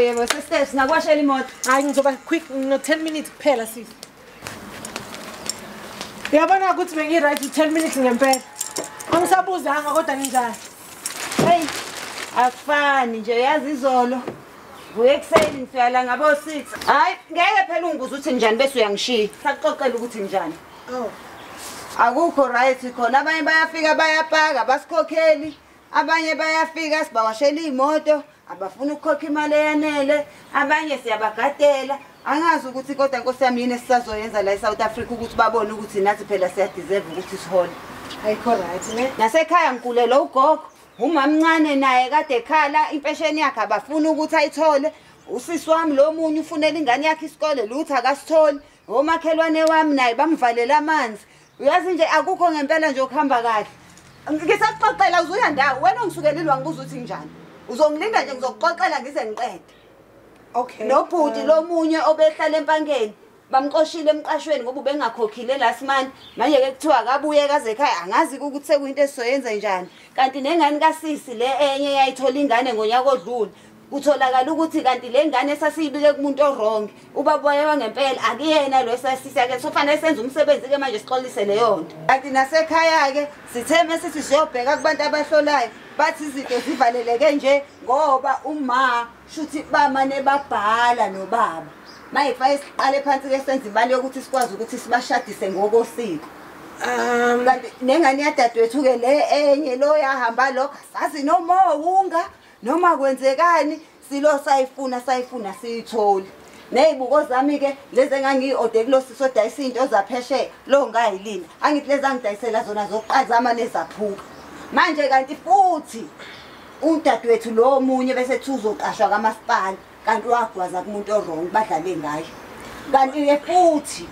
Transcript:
Yebo sister singakwashela imoto. Hayi ngizoba quick no 10 minutes kuphela sis. Uyabona ukuthi bengi right 10 minutes ngempela. Angisabuzanga kodwa ninjani? Hey, akufani nje yazi izolo. Vuke ekseni ngifika la ngabo 6. Hayi ngeke phela ungibuza ukuthi njani bese uyangishiya. Sakuxoxela ukuthi njani. Oh. Akukho right khona abanye bayafika bayapaka basikhokheli. Abanye bayafika sibawashela imoto. Abafuna ukukhokha imali eyanele, abanye siyabagadela. Angazi ukuthi kodwa Nkosi yami yini esisazoyenza la eSouth Africa ukuthi babone ukuthi nathi phela siya deserve ukuthi sihole. Ayikho right ne? Nasekhaya ngikulela ugogo, umamncane naye kade ekhala impesheni yakhe abafuna ukuthi ayithole. Usisi wami lo munye ufunela ingane yakhe isikole lutho akasitholi. Omakhelwane wami naye bamvalela amanzi. Uyazi nje akukho ngempela nje ukuhamba kahle. Ngisakuxoxela uzuya ndawo wena ngisukelilwa ngibuza ukuthi njani. Uzongilinda nje ngizokuxoxela ngize ngiqede. Okay. Nobhuti lomunye obehlala empangeni bamxoshile emqashweni ngoba ubengakhokhile last month manje ke kuthiwa akabuye kaze ekhaya angazi ukuthi sekuyinto esizoyenza njani kanti nengane kaSisi le enye yayithola ingane ngonyaka odlule kutholakala ukuthi kanti le ngane esasiyibike kumuntu orong ubaba wayewa ngempela akuyena lo esasisi yake sofanele senze umsebenzi ke manje sixolise leyo nto kanti nasekhaya ke sitheme sithi siyobheka kubantu abahlolayo bathi izinto zivaleleke nje ngoba uma shuthi bamane babhala nobaba mayifa isiqale phansi ke senze imali yokuthi sikwazi ukuthi sibashadise ngokosiko kanti nengane yadadewethu ke le enye lo yahamba lokho sazi noma unga noma kwenzekani silo sayifuna siyitholi nezibuko zami ke lezi engangiyi-ode kulo siso dayisa izinto zaphesheya lo ngayilini angithi lezi angidayisela zona zokuqazama nezaphuka manje kanti futhi udadewethu lo munye bese thuzoqashwa kamasipala kanti wagwaza kumuntu orong badlale ngayo kanti ke futhi